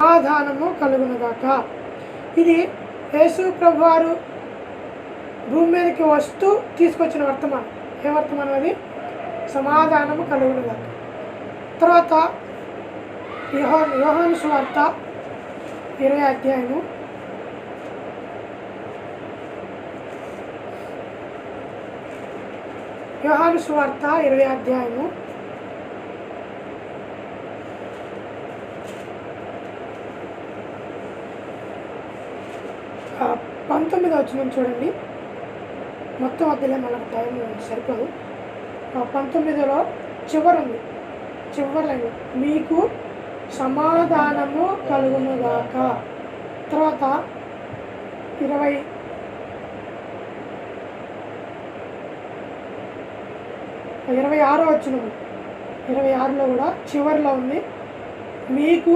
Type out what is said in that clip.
సమాధానము కలుగునుగాక. ఇది యేసు ప్రభువారు భూమి మీదకి వస్తూ తీసుకొచ్చిన వర్తమానం. ఏ వర్తమానం అది? సమాధానము కలుగునుగాక. తర్వాత యోహాను సువార్త 20 అధ్యాయము యోహాను సువార్త 20 అధ్యాయము 19వ వచనం చూడండి. మొత్తం అధ్యాయం మనకు టైం సరిపోదు. 19లో చివరి మీకు సమాధానము కలుగునుగాక. తర్వాత 26వ వచనం 26లో కూడా చివరిలో ఉంది, మీకు